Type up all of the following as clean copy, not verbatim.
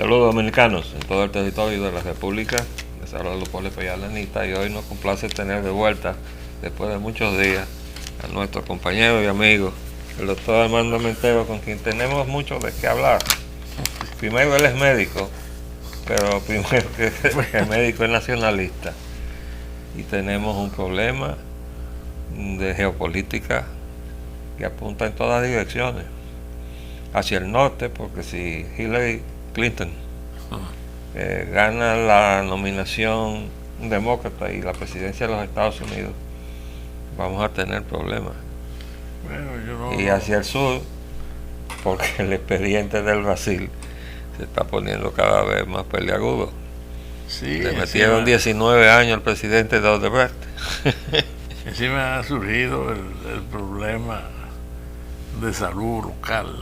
Saludos dominicanos en todo el territorio de la República. Les habla Leopoldo Yalanita y hoy nos complace tener de vuelta, después de muchos días, a nuestro compañero y amigo, el doctor Armando Armentero, con quien tenemos mucho de qué hablar. Primero, él es médico, pero primero que el médico es nacionalista. Y tenemos un problema de geopolítica que apunta en todas direcciones. Hacia el norte, porque si Hillary Clinton gana la nominación demócrata y la presidencia de los Estados Unidos, vamos a tener problemas. Y hacia el sur, porque el expediente del Brasil se está poniendo cada vez más peliagudo. Sí, le metieron 19 años al presidente de Odebrecht. Encima ha surgido el problema de salud local.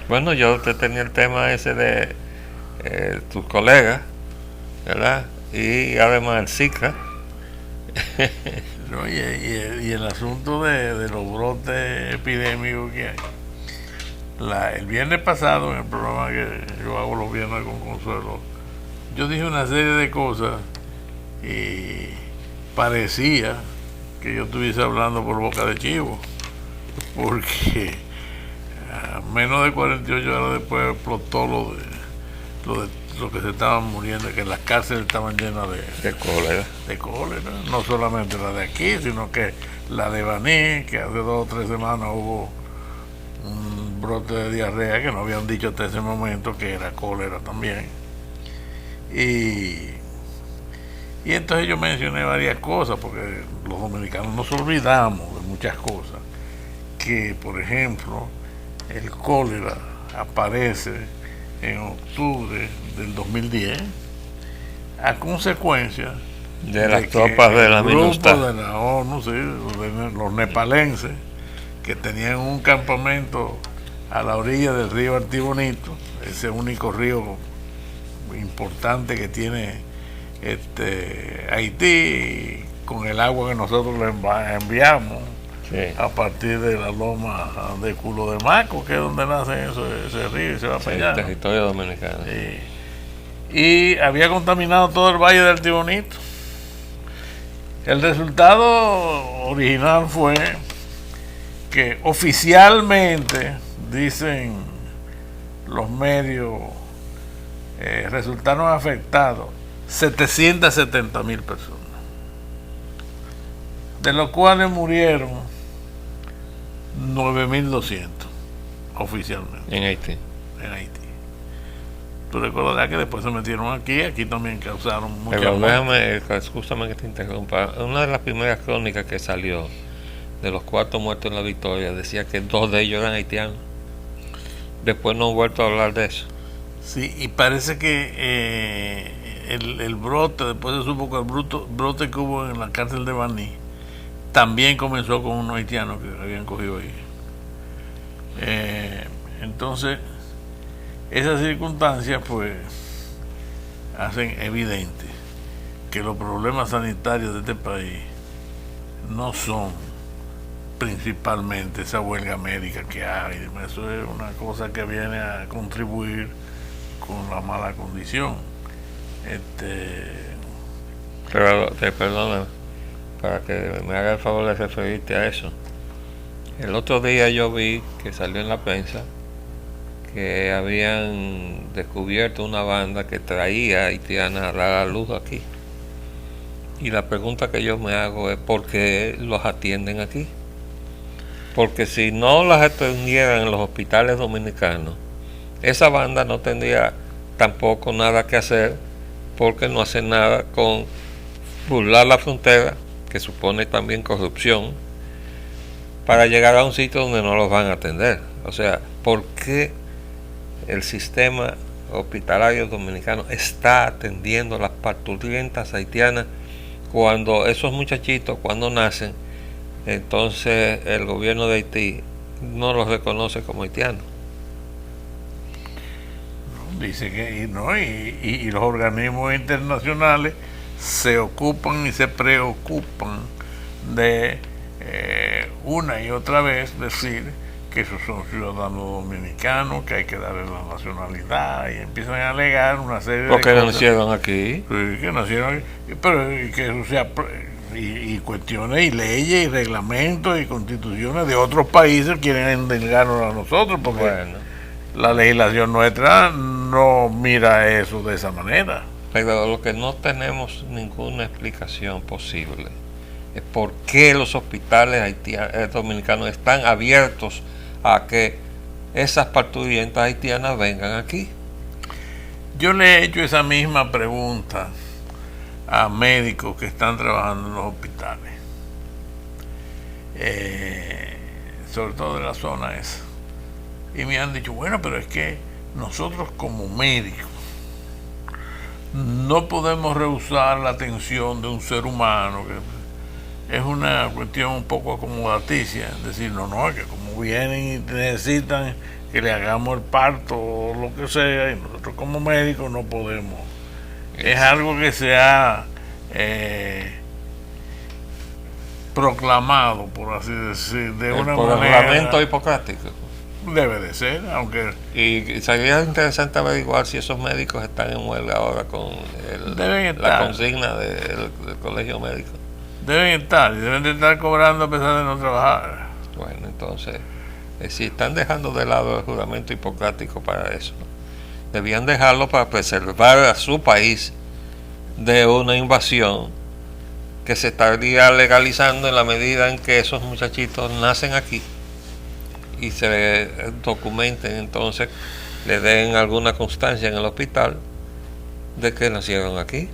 Bueno, yo te tenía el tema ese de tus colegas, ¿verdad? Y además el Zika. No, y el asunto de los brotes epidémicos que hay. El viernes pasado, en el programa que yo hago los viernes con Consuelo, yo dije una serie de cosas y parecía que yo estuviese hablando por boca de chivo, porque menos de 48 horas después explotó lo que se estaban muriendo, que las cárceles estaban llenas de cólera. De cólera, no solamente la de aquí, sino que la de Baní, que hace 2 o 3 semanas hubo un brote de diarrea que no habían dicho hasta ese momento que era cólera también. Y entonces yo mencioné varias cosas, porque los dominicanos nos olvidamos de muchas cosas, que por ejemplo el cólera aparece en octubre del 2010 a consecuencia de las tropas de la MINUSTAH, de la ONU, sí, de los nepalenses, que tenían un campamento a la orilla del río Artibonito, ese único río importante que tiene Haití, con el agua que nosotros le enviamos, sí, a partir de la loma de Culo de Maco, que es donde nace ese río y se va para allá. El territorio dominicano. Sí. Y había contaminado todo el valle del Artibonito. El resultado original fue que oficialmente, dicen los medios, resultaron afectados 770,000 personas, de los cuales murieron 9,200 oficialmente en Haití. Tú recordarás que después se metieron aquí también causaron mucha muerte. Déjame, escúchame que te interrumpa. Una de las primeras crónicas que salió de los 4 muertos en la Victoria decía que 2 de ellos eran haitianos. Después no he vuelto a hablar de eso. Sí, y parece que el brote, después se supo que el brote que hubo en la cárcel de Baní también comenzó con unos haitianos que habían cogido ahí. Entonces, esas circunstancias pues hacen evidente que los problemas sanitarios de este país no son principalmente esa huelga médica que hay. Eso es una cosa que viene a contribuir con la mala condición. Pero te perdono, para que me haga el favor de referirte a eso. El otro día yo vi que salió en la prensa que habían descubierto una banda que traía haitianas a dar a luz aquí. Y la pregunta que yo me hago es ¿por qué los atienden aquí? Porque si no las atendieran en los hospitales dominicanos, esa banda no tendría tampoco nada que hacer, porque no hace nada con burlar la frontera, que supone también corrupción, para llegar a un sitio donde no los van a atender. O sea, ¿por qué el sistema hospitalario dominicano está atendiendo las parturientas haitianas cuando esos muchachitos, cuando nacen, entonces el gobierno de Haití no los reconoce como haitianos? Dice que y los organismos internacionales se ocupan y se preocupan de una y otra vez decir que esos son ciudadanos dominicanos, que hay que darle la nacionalidad, y empiezan a alegar una serie de Porque cosas. nacieron aquí. Sí, que nacieron aquí, pero que eso sea, y cuestiones y leyes y reglamentos y constituciones de otros países quieren endilgarnos a nosotros, porque Bueno, la legislación nuestra no mira eso de esa manera. pero lo que no tenemos ninguna explicación posible es por qué los hospitales dominicanos están abiertos a que esas parturientas haitianas vengan aquí. Yo le he hecho esa misma pregunta a médicos que están trabajando en los hospitales, sobre todo en la zona esa, y me han dicho, bueno, pero es que nosotros como médicos no podemos rehusar la atención de un ser humano, que es una cuestión un poco acomodaticia, decir, no, que como vienen y necesitan que le hagamos el parto o lo que sea, y nosotros como médicos no podemos. Es algo que se ha proclamado, por así decir, de una Por el manera. juramento hipocrático. Debe de ser, aunque Y sería interesante averiguar si esos médicos están en huelga ahora con Deben la estar. consigna del colegio médico. deben estar, y deben de estar cobrando a pesar de no trabajar. Bueno, entonces, si están dejando de lado el juramento hipocrático para eso, debían dejarlo para preservar a su país de una invasión que se estaría legalizando en la medida en que esos muchachitos nacen aquí y se documenten, entonces le den alguna constancia en el hospital de que nacieron aquí.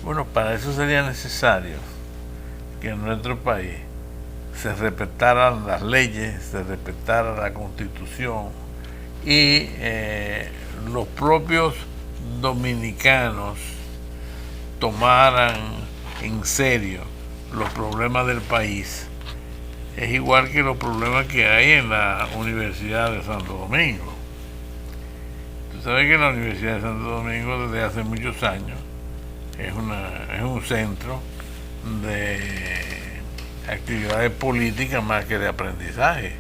Bueno, para eso sería necesario que en nuestro país se respetaran las leyes, se respetara la Constitución, y los propios dominicanos tomaran en serio los problemas del país. Es igual que los problemas que hay en la Universidad de Santo Domingo. Tú sabes que la Universidad de Santo Domingo desde hace muchos años es un centro de actividades políticas más que de aprendizaje.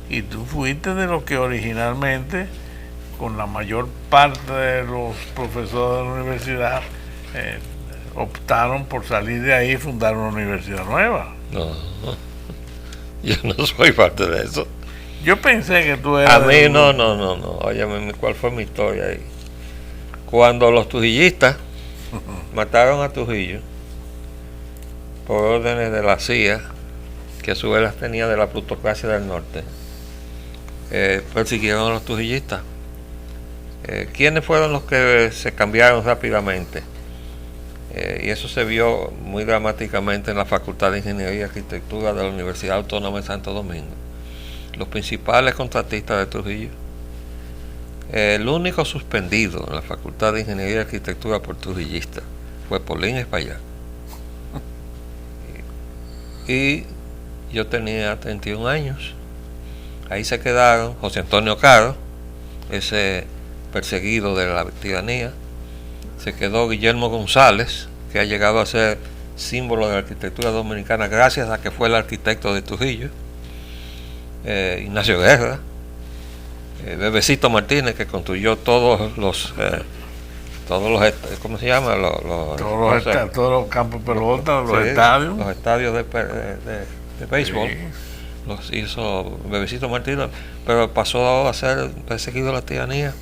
Y tú fuiste de los que originalmente, con la mayor parte de los profesores de la universidad, optaron por salir de ahí y fundar una universidad nueva. No, yo no soy parte de eso. Yo pensé que tú eras... A mí no. Óyeme, ¿cuál fue mi historia ahí? Cuando los trujillistas mataron a Trujillo por órdenes de la CIA, que a su vez las tenía de la plutocracia del norte, persiguieron a los trujillistas. ¿Quiénes fueron los que se cambiaron rápidamente? Y eso se vio muy dramáticamente en la Facultad de Ingeniería y Arquitectura de la Universidad Autónoma de Santo Domingo. Los principales contratistas de Trujillo. El único suspendido en la Facultad de Ingeniería y Arquitectura por trujillista fue Paulín Espaillat. Y yo tenía 31 años. Ahí se quedaron José Antonio Caro, ese perseguido de la tiranía. Se quedó Guillermo González, que ha llegado a ser símbolo de la arquitectura dominicana gracias a que fue el arquitecto de Trujillo. Ignacio Guerra, Bebecito Martínez, que construyó todos los ¿cómo se llama? Todos los campos de pelota, los sí, estadios. Los estadios de béisbol. Sí. Los hizo Bebecito Martínez, pero pasó a ser perseguido de la tiranía.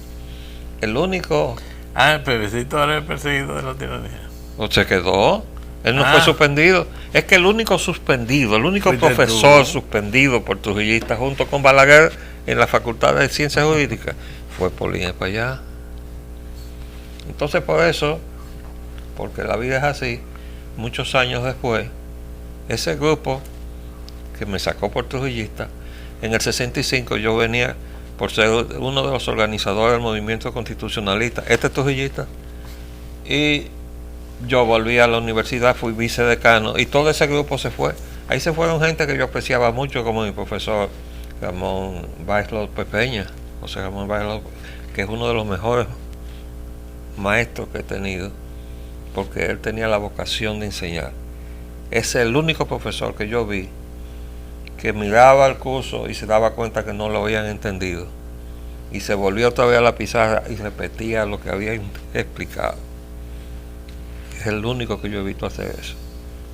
El único... el Bebecito era el perseguido de la tiranía. ¿O se quedó? Él no fue suspendido. Es que el único suspendido, el único profesor suspendido por trujillista junto con Balaguer en la Facultad de Ciencias Jurídicas fue Paulín Espaillat. Entonces, por eso, porque la vida es así, muchos años después, ese grupo que me sacó por trujillista, en el 65 yo venía por ser uno de los organizadores del movimiento constitucionalista, trujillista, y yo volví a la universidad, fui vicedecano, y todo ese grupo se fue. Ahí se fueron gente que yo apreciaba mucho, como mi profesor Ramón Báez López Peña, José Ramón Báez López, que es uno de los mejores maestros que he tenido, porque él tenía la vocación de enseñar. Es el único profesor que yo vi que miraba el curso y se daba cuenta que no lo habían entendido. Y se volvió otra vez a la pizarra y repetía lo que habían explicado. Es el único que yo he visto hacer eso.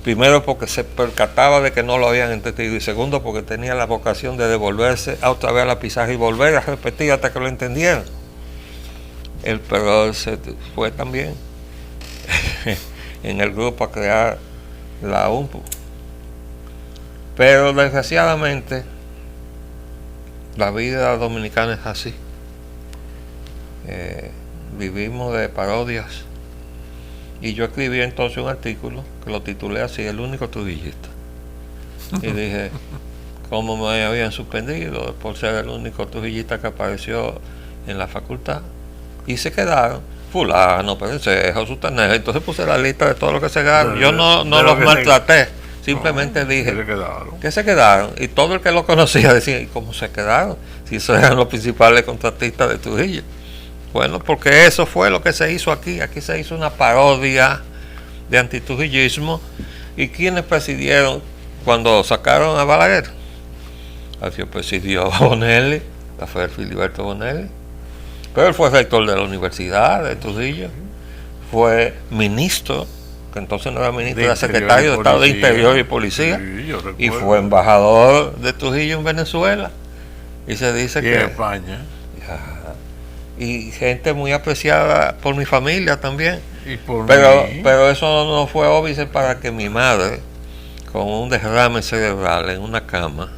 Primero porque se percataba de que no lo habían entendido, y segundo porque tenía la vocación de devolverse otra vez a la pizarra y volver a repetir hasta que lo entendieran. Pero se fue también en el grupo a crear la UNPU. Pero desgraciadamente la vida dominicana es así. Vivimos de parodias. Y yo escribí entonces un artículo que lo titulé así: El único trujillista. Y dije cómo me habían suspendido por ser el único trujillista que apareció en la facultad. Y se quedaron fulano, Perencejo, Sutanero. Entonces puse la lista de todo lo que se quedaron. Yo no los maltraté, simplemente dije que se quedaron. Y todo el que lo conocía decía: ¿y cómo se quedaron? Si esos eran los principales contratistas de Trujillo. Bueno, porque eso fue lo que se hizo aquí. Aquí se hizo una parodia de antitrujillismo. ¿Y quiénes presidieron cuando sacaron a Balaguer? Así presidió Bonelli, Rafael Filiberto Bonelli. Pero él fue rector de la Universidad de Trujillo. Fue ministro, que entonces no era ministro, era secretario de Estado de Interior y Policía. Sí, y fue embajador de Trujillo en Venezuela. Y se dice que... en España. Y gente muy apreciada por mi familia también. Y por pero eso no fue óbice para que mi madre, con un derrame cerebral en una cama,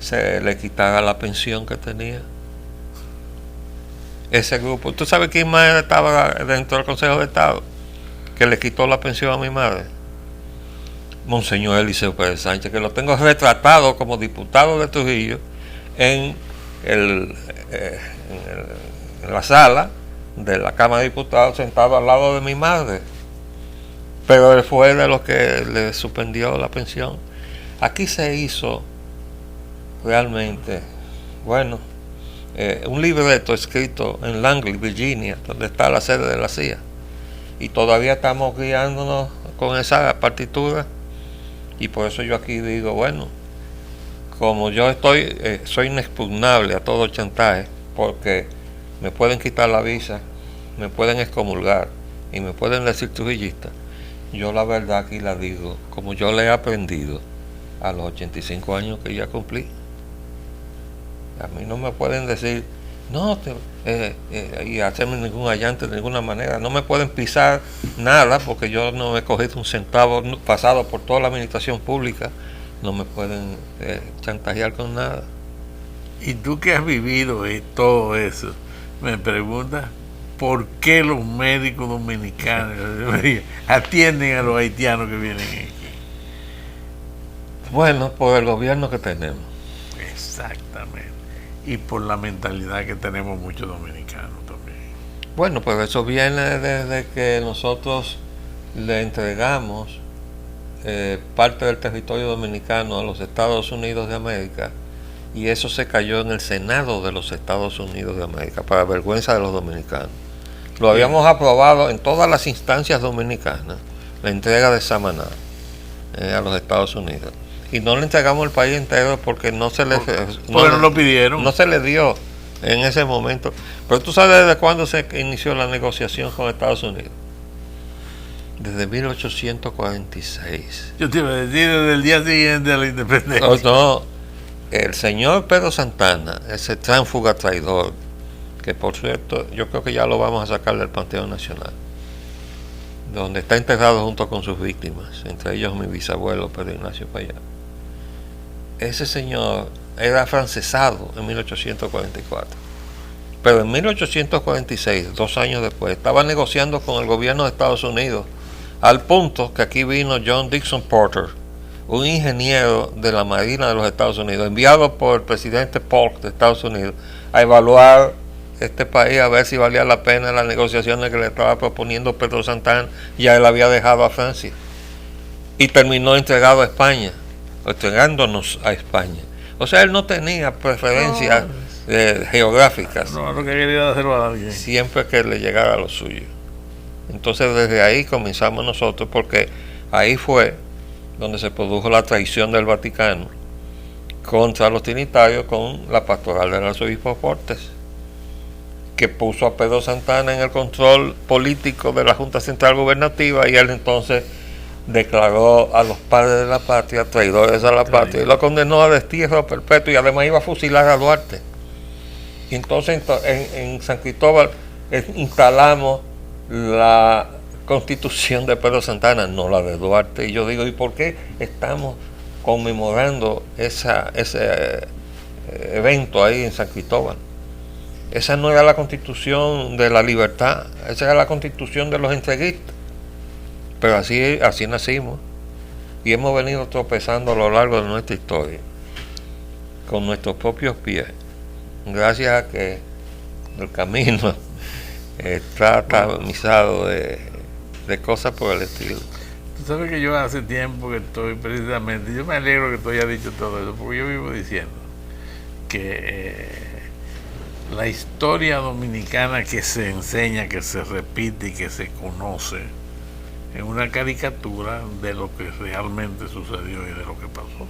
se le quitara la pensión que tenía. Ese grupo, ¿tú sabes quién más estaba dentro del Consejo de Estado que le quitó la pensión a mi madre? Monseñor Eliseo Pérez Sánchez, que lo tengo retratado como diputado de Trujillo en la sala de la Cámara de Diputados, sentado al lado de mi madre. Pero él fue de los que le suspendió la pensión. Aquí se hizo realmente, bueno, un libreto escrito en Langley, Virginia, donde está la sede de la CIA, y todavía estamos guiándonos con esa partitura. Y por eso yo aquí digo, bueno, como yo soy inexpugnable a todo chantaje, porque me pueden quitar la visa, me pueden excomulgar y me pueden decir trujillista, yo la verdad aquí la digo como yo le he aprendido a los 85 años que ya cumplí. A mí no me pueden decir no y hacerme ningún allante de ninguna manera. No me pueden pisar nada, porque yo no he cogido un centavo pasado por toda la administración pública. No me pueden chantajear con nada. Y tú que has vivido todo eso, me preguntas por qué los médicos dominicanos atienden a los haitianos que vienen aquí. Bueno, por el gobierno que tenemos. Exactamente. Y por la mentalidad que tenemos muchos dominicanos también. Bueno, pues eso viene desde que nosotros le entregamos parte del territorio dominicano a los Estados Unidos de América, y eso se cayó en el Senado de los Estados Unidos de América, para vergüenza de los dominicanos. Lo habíamos aprobado en todas las instancias dominicanas, la entrega de Samaná a los Estados Unidos. Y no le entregamos el país entero porque no se le... no lo pidieron. No se le dio en ese momento. Pero tú sabes desde cuándo se inició la negociación con Estados Unidos. Desde 1846. Yo te iba a decir desde el día siguiente de la independencia. No, el señor Pedro Santana, ese tránsfuga traidor, que por cierto yo creo que ya lo vamos a sacar del Panteón Nacional, donde está enterrado junto con sus víctimas, entre ellos mi bisabuelo Pedro Ignacio Payá. Ese señor era afrancesado en 1844, pero en 1846, 2 años después, estaba negociando con el gobierno de Estados Unidos, al punto que aquí vino John Dixon Porter, un ingeniero de la Marina de los Estados Unidos, enviado por el presidente Polk de Estados Unidos, a evaluar este país, a ver si valía la pena las negociaciones que le estaba proponiendo Pedro Santana. Ya él había dejado a Francia y terminó entregado a España, entregándonos a España. O sea, él no tenía preferencias geográficas. No, lo que quería hacerlo a alguien. Siempre que le llegara lo suyo. Entonces desde ahí comenzamos nosotros, porque ahí fue donde se produjo la traición del Vaticano, contra los trinitarios con la pastoral del arzobispo Portes, que puso a Pedro Santana en el control político de la Junta Central Gubernativa, y él entonces declaró a los padres de la patria traidores a la patria y lo condenó a destierro perpetuo, y además iba a fusilar a Duarte. Y entonces en San Cristóbal instalamos la constitución de Pedro Santana, no la de Duarte. Y yo digo, ¿y por qué estamos conmemorando ese evento ahí en San Cristóbal? Esa no era la constitución de la libertad, esa era la constitución de los entreguistas. Pero así nacimos, y hemos venido tropezando a lo largo de nuestra historia con nuestros propios pies, gracias a que el camino está tamizado de cosas por el estilo. Tú sabes que yo hace tiempo que estoy precisamente, yo me alegro que tú hayas dicho todo eso, porque yo vivo diciendo que la historia dominicana que se enseña, que se repite y que se conoce es una caricatura de lo que realmente sucedió y de lo que pasó,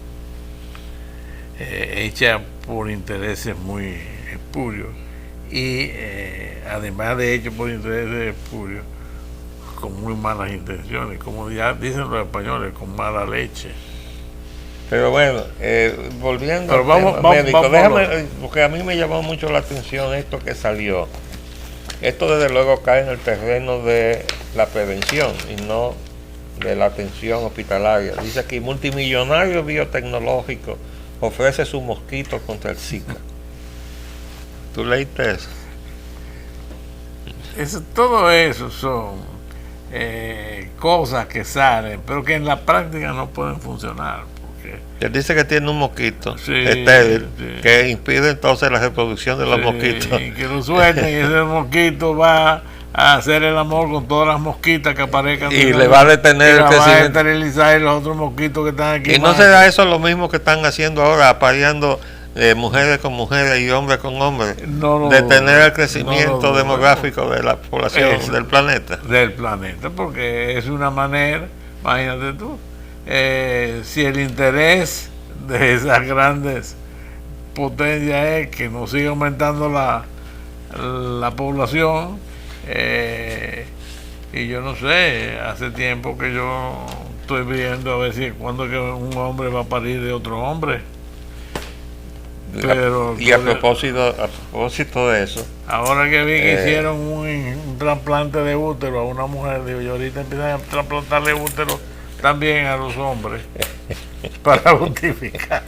hecha por intereses muy espurios y además de hecho por intereses espurios con muy malas intenciones, como ya dicen los españoles, con mala leche. Pero bueno, volviendo al tema médico, déjame, porque a mí me llamó mucho la atención esto que salió. Esto desde luego cae en el terreno de la prevención y no de la atención hospitalaria. Dice aquí, multimillonario biotecnológico ofrece su mosquito contra el Zika. ¿Tú leíste eso? Todo eso son cosas que salen, pero que en la práctica no pueden funcionar. Él dice que tiene un mosquito estéril, que impide entonces la reproducción de los mosquitos. Que lo suelten y ese mosquito va a hacer el amor con todas las mosquitas que aparezcan. Y le va a detener el crecimiento. Va a esterilizar los otros mosquitos que están aquí. Y no será eso lo mismo que están haciendo ahora, apareando mujeres con mujeres y hombres con hombres. Detener el crecimiento demográfico de la población del planeta. Del planeta, porque es una manera, imagínate tú. Si el interés de esas grandes potencias es que nos siga aumentando la población, y yo no sé, hace tiempo que yo estoy viendo a ver si cuándo que un hombre va a parir de otro hombre. Pero y a propósito de eso, ahora que vi que hicieron un trasplante de útero a una mujer, digo, yo ahorita empiezan a trasplantarle útero también a los hombres para justificar.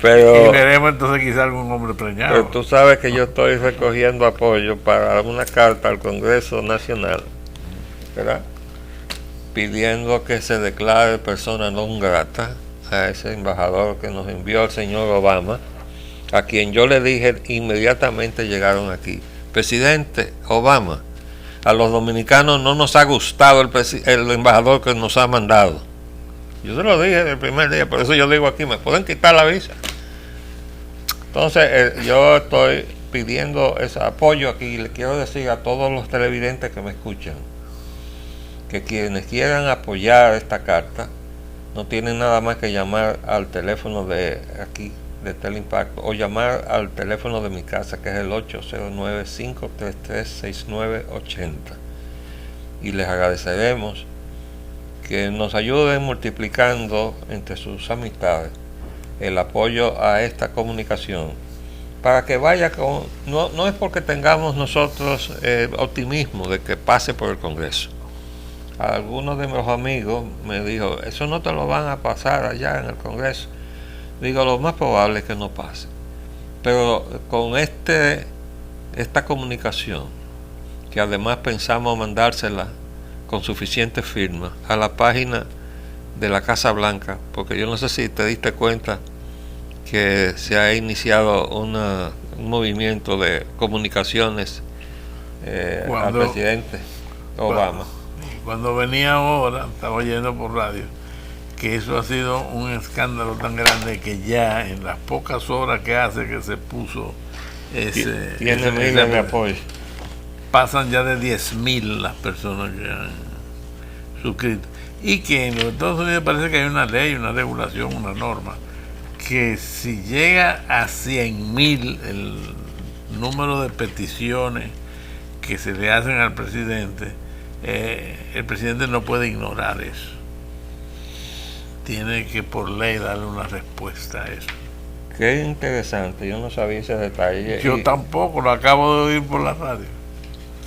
Pero, y veremos entonces quizá algún hombre preñado. Pero tú sabes que yo estoy recogiendo apoyo para una carta al Congreso Nacional, ¿verdad?, pidiendo que se declare persona non grata a ese embajador que nos envió el señor Obama, a quien yo le dije inmediatamente llegaron aquí: presidente Obama, a los dominicanos no nos ha gustado el embajador que nos ha mandado. Yo se lo dije el primer día, por eso yo digo aquí, me pueden quitar la visa. Entonces yo estoy pidiendo ese apoyo aquí, y le quiero decir a todos los televidentes que me escuchan que quienes quieran apoyar esta carta no tienen nada más que llamar al teléfono de aquí, de Teleimpacto, o llamar al teléfono de mi casa, que es el 809-533-6980, y les agradeceremos que nos ayuden multiplicando entre sus amistades el apoyo a esta comunicación, para que vaya con... No es porque tengamos nosotros optimismo de que pase por el Congreso. Algunos de mis amigos me dijo, eso no te lo van a pasar allá en el Congreso. Digo, lo más probable es que no pase. Pero con esta comunicación, que además pensamos mandársela con suficiente firma a la página de la Casa Blanca, porque yo no sé si te diste cuenta que se ha iniciado un movimiento de comunicaciones al presidente Obama. Cuando venía ahora, estaba oyendo por radio, que eso ha sido un escándalo tan grande que ya en las pocas horas que hace que se puso tiene miles de apoyo. Pasan ya de 10,000 las personas que han suscrito. Y que en los Estados Unidos parece que hay una ley, una regulación, una norma que si llega a 100.000 el número de peticiones que se le hacen al presidente, el presidente no puede ignorar eso. Tiene que por ley darle una respuesta a eso. Qué interesante, yo no sabía ese detalle. Yo tampoco, lo acabo de oír por la radio.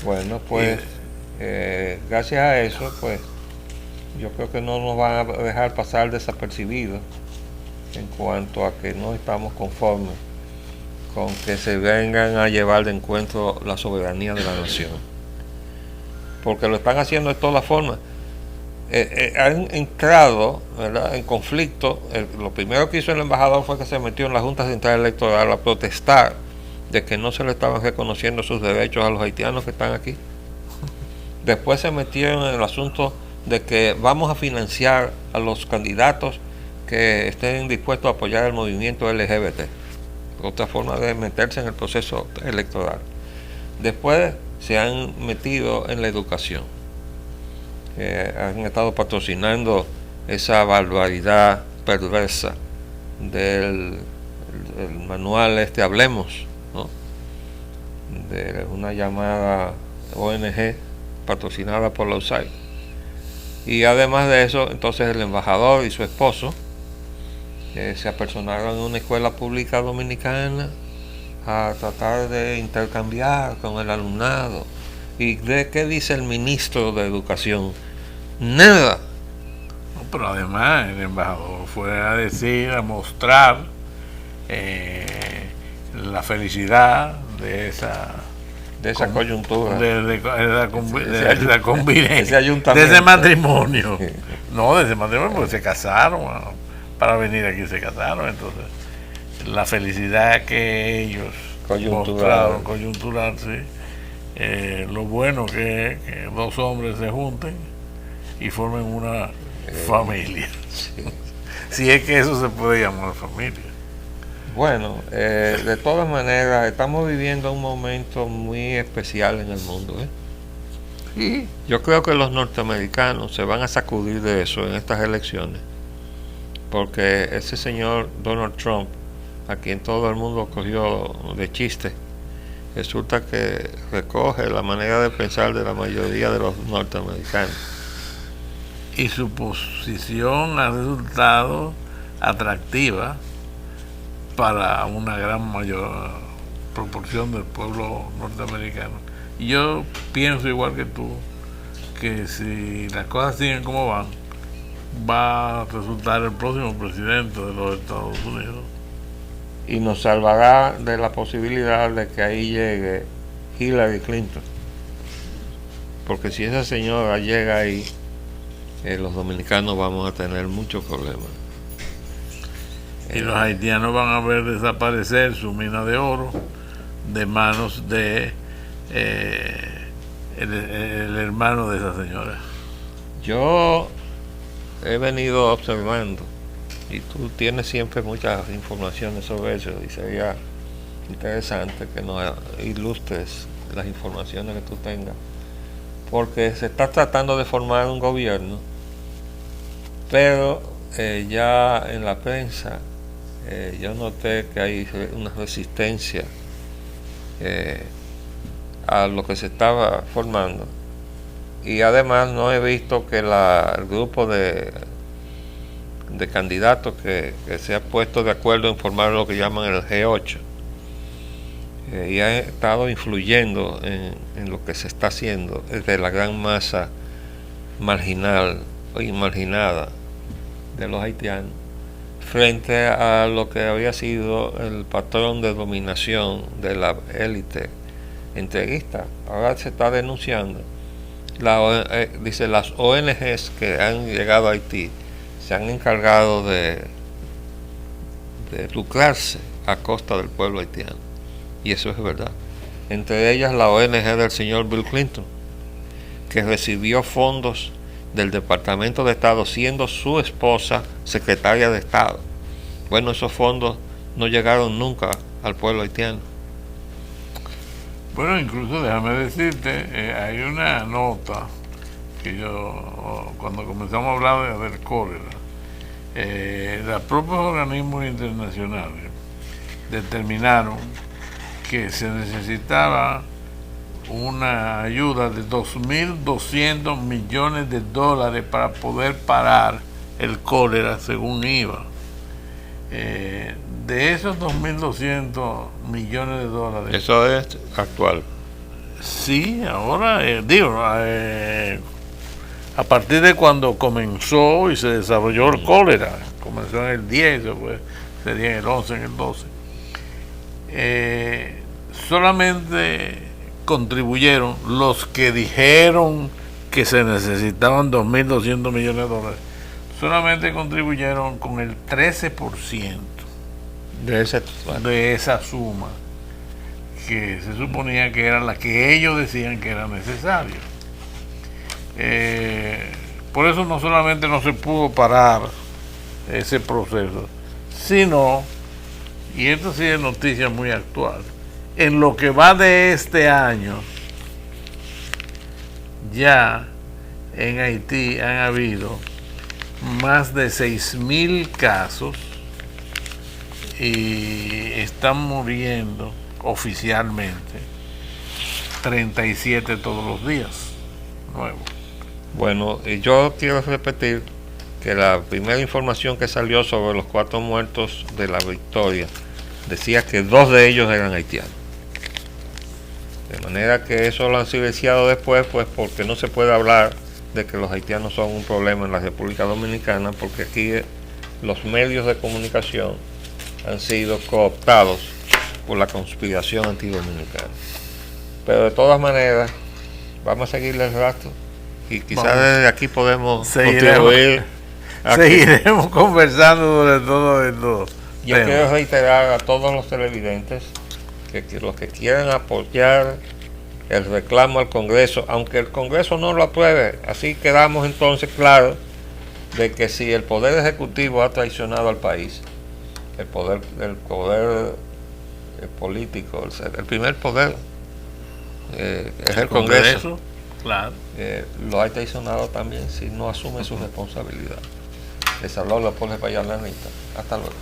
Bueno, pues gracias a eso, pues yo creo que no nos van a dejar pasar desapercibidos en cuanto a que no estamos conformes con que se vengan a llevar de encuentro la soberanía de la nación, porque lo están haciendo de todas formas. Han entrado, ¿verdad?, en conflicto. Lo primero que hizo el embajador fue que se metió en la Junta Central Electoral a protestar de que no se le estaban reconociendo sus derechos a los haitianos que están aquí. Después se metieron en el asunto de que vamos a financiar a los candidatos que estén dispuestos a apoyar el movimiento LGBT. Otra forma de meterse en el proceso electoral. Después se han metido en la educación. Han estado patrocinando esa barbaridad perversa del manual Hablemos, ¿no?, de una llamada ONG patrocinada por la USAID. Y además de eso, entonces el embajador y su esposo se apersonaron en una escuela pública dominicana a tratar de intercambiar con el alumnado. ¿Y de qué dice el ministro de Educación? Nada. No, pero además el embajador fue a decir, a mostrar la felicidad de esa coyuntura, de esa convivencia, de ese matrimonio. No, de ese matrimonio, porque se casaron, para venir aquí se casaron. Entonces, la felicidad que ellos mostraron, coyuntural, sí. Lo bueno que dos hombres se junten y formen una familia. Sí. Si es que eso se puede llamar familia. Bueno, de todas maneras, estamos viviendo un momento muy especial en el mundo, ¿eh? Y yo creo que los norteamericanos se van a sacudir de eso en estas elecciones, porque ese señor Donald Trump, a quien todo el mundo cogió de chiste, resulta que recoge la manera de pensar de la mayoría de los norteamericanos. Y su posición ha resultado atractiva para una gran mayor proporción del pueblo norteamericano. Y yo pienso igual que tú, que si las cosas siguen como van, va a resultar el próximo presidente de los Estados Unidos. Y nos salvará de la posibilidad de que ahí llegue Hillary Clinton. Porque si esa señora llega ahí, los dominicanos vamos a tener muchos problemas. Y los haitianos van a ver desaparecer su mina de oro de manos de el hermano de esa señora. Yo he venido observando, y tú tienes siempre muchas informaciones sobre eso, y sería interesante que nos ilustres las informaciones que tú tengas, porque se está tratando de formar un gobierno, pero ya en la prensa yo noté que hay una resistencia a lo que se estaba formando, y además no he visto que el grupo de candidatos que se ha puesto de acuerdo en formar lo que llaman el G8 y ha estado influyendo en lo que se está haciendo de la gran masa marginal o marginada de los haitianos frente a lo que había sido el patrón de dominación de la élite entreguista. Ahora se está denunciando, dice, las ONGs que han llegado a Haití se han encargado de lucrarse a costa del pueblo haitiano, y eso es verdad. Entre ellas la ONG del señor Bill Clinton, que recibió fondos del Departamento de Estado siendo su esposa secretaria de Estado. Bueno, esos fondos no llegaron nunca al pueblo haitiano. Bueno, incluso déjame decirte, hay una nota que yo, cuando comenzamos a hablar del cólera, Los propios organismos internacionales determinaron que se necesitaba una ayuda de 2.200 millones de dólares para poder parar el cólera, según IVA. De esos 2.200 millones de dólares... Eso es actual. Sí, ahora, a partir de cuando comenzó y se desarrolló el cólera, comenzó en el 10, pues, sería en el 11, en el 12, solamente contribuyeron los que dijeron que se necesitaban 2.200 millones de dólares, solamente contribuyeron con el 13% de esa suma que se suponía que era la que ellos decían que era necesario. Por eso no solamente no se pudo parar ese proceso, sino, y esto sí es noticia muy actual, en lo que va de este año, ya en Haití han habido más de 6.000 casos y están muriendo oficialmente 37 todos los días nuevos. Bueno, y yo quiero repetir que la primera información que salió sobre los 4 muertos de la Victoria decía que 2 de ellos eran haitianos. De manera que eso lo han silenciado después, pues porque no se puede hablar de que los haitianos son un problema en la República Dominicana, porque aquí los medios de comunicación han sido cooptados por la conspiración antidominicana. Pero de todas maneras, vamos a seguirle el rastro y quizás desde aquí podemos contribuir. Seguiremos conversando sobre todo esto. Yo quiero reiterar a todos los televidentes que los que quieran apoyar el reclamo al Congreso, aunque el Congreso no lo apruebe, así quedamos entonces claros de que si el Poder Ejecutivo ha traicionado al país, el poder político, el primer poder es el Congreso. Claro. Lo ha traicionado también si no asume su responsabilidad. Les habló Leopoldo Payalanita. Hasta luego.